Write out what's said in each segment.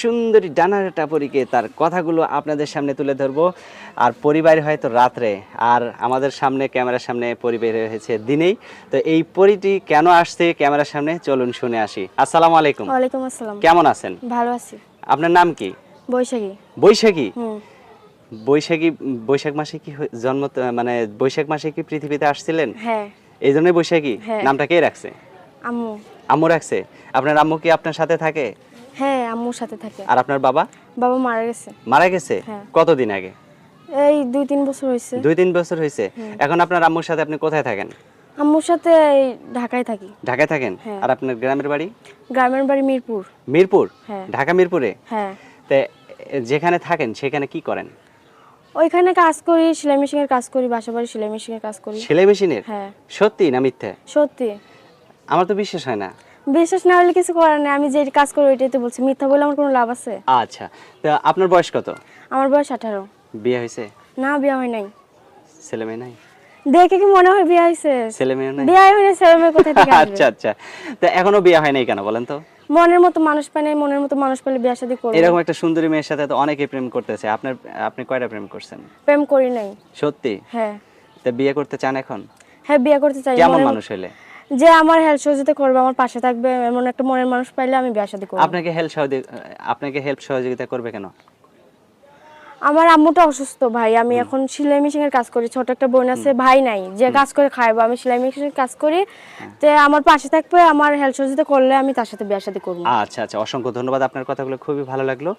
সুন্দরী ডানার টাপরিকে তার কথাগুলো আপনাদের সামনে তুলে ধরবো। আর পরিবার হয়তো রাত্রে, আর আমাদের সামনে ক্যামেরার সামনে পরিবার হয়েছে দিনেই। তো এই পরিটি কেন আসছে ক্যামেরার সামনে, চলুন শুনে আসি। আসসালামু আলাইকুম। ওয়ালাইকুম আসসালাম। কেমন আছেন? ভালো আছি। আপনার নাম কি? বৈশাখী। বৈশাখী। হুম। বৈশাখী, বৈশাখ মাসে কি জন্ম, মানে বৈশাখ মাসে কি পৃথিবীতে আসছিলেন? হ্যাঁ। এই জন্যই বৈশাখী হ্যাঁ। নামটা কে রাখছে? আম্মু। আম্মু রাখছে। আপনার আম্মু কি আপনার সাথে থাকে? হ্যাঁ, আম্মুর সাথে থাকে। আর আপনার বাবা? বাবা মারা গেছে। মারা গেছে? হ্যাঁ। কতদিন আগে? এই 2-3 বছর হয়েছে। 2-3 বছর হয়েছে। এখন আপনার আম্মুর সাথে আপনি কোথায় থাকেন? আম্মুর সাথে এই ঢাকায় থাকি। ঢাকায় থাকেন? হ্যাঁ। আর আপনার গ্রামের বাড়ি? গ্রামের বাড়ি মিরপুর। মিরপুর? হ্যাঁ। ঢাকা মিরপুরে? হ্যাঁ। তে যেখানে থাকেন সেখানে কি করেন? ওইখানে কাজ করি, সেলাই মেশিনের কাজ করি, বাসাবাড়ি সেলাই মেশিনের কাজ করি। সেলাই মেশিনের? হ্যাঁ। সত্যি না মিথ্যে? সত্যি। আমার তো বিশ্বাস হয় না। বিশ্বাস না হলে কিছু করার নেই, আমি যে কাজ করি ওইটাই তো বলছি, মিথ্যা বলে আমার কোনো লাভ আছে? আচ্ছা, তো আপনার বয়স কত? আমার বয়স 18। বিয়ে হয়েছে? না, বিয়ে হয় নাই। ছেলে মেয়ে নাই? দেখে কি মনে হয় বিয়ে হয়েছে? ছেলে মেয়ে নাই? বিয়ে হয় না, ছেলে মেয়ে কোথা থেকে আসবে? আচ্ছা আচ্ছা, তো এখনো বিয়ে হয় নাই কেন বলেন তো? মনের মতো মানুষ পায় নাই, মনের মতো মানুষ পেলে বিয়ে শাদী করব। এরকম একটা সুন্দরী মেয়ের সাথে তো অনেকেই প্রেম করতেছে। আপনি কয়টা প্রেম করছেন? প্রেম করি নাই। সত্যি? হ্যাঁ। তা বিয়ে করতে চান এখন? হ্যাঁ, বিয়ে করতে চাই। কেমন মানুষ হলে? যে আমার হেল্প সহযোগিতা করবে, আমার পাশে থাকবে, এমন একটা মনের মানুষ পাইলে আমি বিয়ে শাদী করব। আপনাকে হেল্প সহযোগিতা করবে কেন? আমার আম্মুটা অসুস্থ ভাই, আমি এখন সেলাই মেশিনের কাজ করি, ছোট একটা বোন আছে, ভাই নাই, যে কাজ করে খাইবো, আমি সেলাই মেশিনের কাজ করি, তে আমার পাশে থাকবে, আমার হেল্প সহযোগিতা করলে আমি তার সাথে বিয়ে শাদী করব। আচ্ছা আচ্ছা, অসংখ্য ধন্যবাদ। আপনার কথাগুলো খুবই ভালো লাগলো।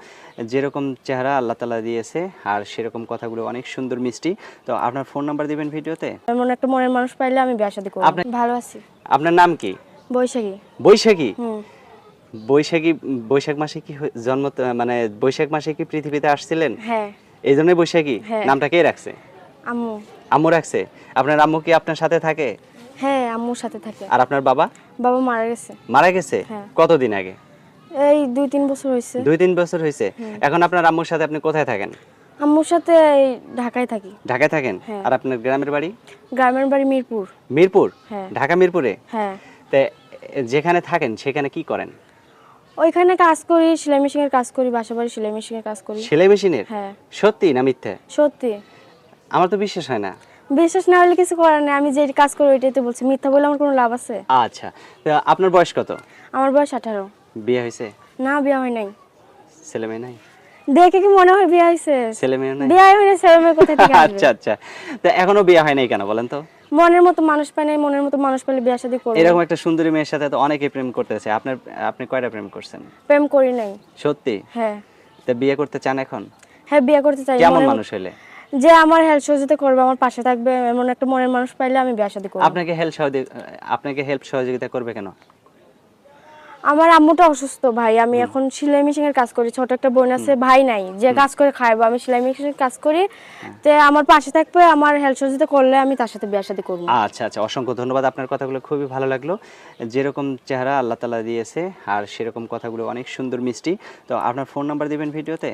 যেরকম চেহারা আল্লাহ তাআলা দিয়েছে আর সেরকম কথাগুলো অনেক সুন্দর মিষ্টি। তো আপনার ফোন নাম্বার দিবেন ভিডিওতে? এমন একটা মনের মানুষ পাইলে আমি বিয়ে শাদী করব। ভালো আছি। আপনার নাম কি? বৈশাখী। বৈশাখী? হুম। বৈশাখী, বৈশাখ মাসে কি জন্ম, মানে বৈশাখ মাসে কি পৃথিবীতে আসছিলেন? হ্যাঁ। এই জন্যই বৈশাখী হ্যাঁ। নামটা কে রাখছে? আম্মু। আম্মু রাখছে। আপনার আম্মু কি আপনার সাথে থাকে? হ্যাঁ, আম্মুর সাথে থাকে। আর আপনার বাবা? বাবা মারা গেছে। মারা গেছে? হ্যাঁ। কতদিন আগে? এই 2-3 বছর হয়েছে। 2-3 বছর হয়েছে। এখন আপনার আম্মুর সাথে আপনি কোথায় থাকেন? আম্মুর সাথে এই ঢাকায় থাকি। ঢাকায় থাকেন? হ্যাঁ। আর আপনার গ্রামের বাড়ি? গ্রামের বাড়ি মিরপুর। মিরপুর? হ্যাঁ। ঢাকা মিরপুরে? হ্যাঁ। তে যেখানে থাকেন সেখানে কি করেন? ওইখানে কাজ করি, সেলাই মেশিনের কাজ করি, বাসাবাড়ি সেলাই মেশিনের কাজ করি। সেলাই মেশিনের? হ্যাঁ। সত্যি না মিথ্যে? সত্যি। আমার তো বিশ্বাস হয় না। বিশ্বাস না হলে কিছু করার নেই, আমি যে কাজ করি ওইটাই তো বলছি, মিথ্যা বলে আমার কোনো লাভ আছে? আচ্ছা, তো আপনার বয়স কত? আমার বয়স 18। বিয়ে হয়েছে? না, বিয়ে হয় নাই। ছেলে মেয়ে নাই? দেখে কি মনে হয় বিয়ে হয়েছে? ছেলে মেয়ে নাই? বিয়ে হয় না, ছেলে মেয়ে কোথা থেকে আসবে? আচ্ছা আচ্ছা, তো এখনো বিয়ে হয় নাই কেন বলেন তো? মনের মতো মানুষ পায় নাই, মনের মতো মানুষ পেলে বিয়ে শাদী করব। এরকম একটা সুন্দরী মেয়ের সাথে তো অনেকেই প্রেম করতেছে। আপনি কয়টা প্রেম করছেন? প্রেম করি নাই। সত্যি? হ্যাঁ। তা বিয়ে করতে চান এখন? হ্যাঁ, বিয়ে করতে চাই। কেমন মানুষ হলে? যে আমার হেল্প সহযোগিতা করবে, আমার পাশে থাকবে, এমন একটা মনের মানুষ পাইলে আমি বিয়ে শাদী করব। আপনাকে হেল্প সহযোগিতা করবে কেন? আমার আম্মুটা অসুস্থ ভাই, আমি এখন সেলাই মেশিনের কাজ করি, ছোট একটা বোন আছে, ভাই নাই, যে কাজ করে খাইবো, আমি সেলাই মেশিনের কাজ করি, তে আমার পাশে থাকবে, আমার হেল্প সহযোগিতা করলে আমি তার সাথে বিয়ে শাদী করব। আচ্ছা আচ্ছা, অসংখ্য ধন্যবাদ। আপনার কথাগুলো খুবই ভালো লাগলো। যেরকম চেহারা আল্লাহ তাআলা দিয়েছে আর সেরকম কথাগুলো অনেক সুন্দর মিষ্টি। তো আপনার ফোন নাম্বার দিবেন ভিডিওতে?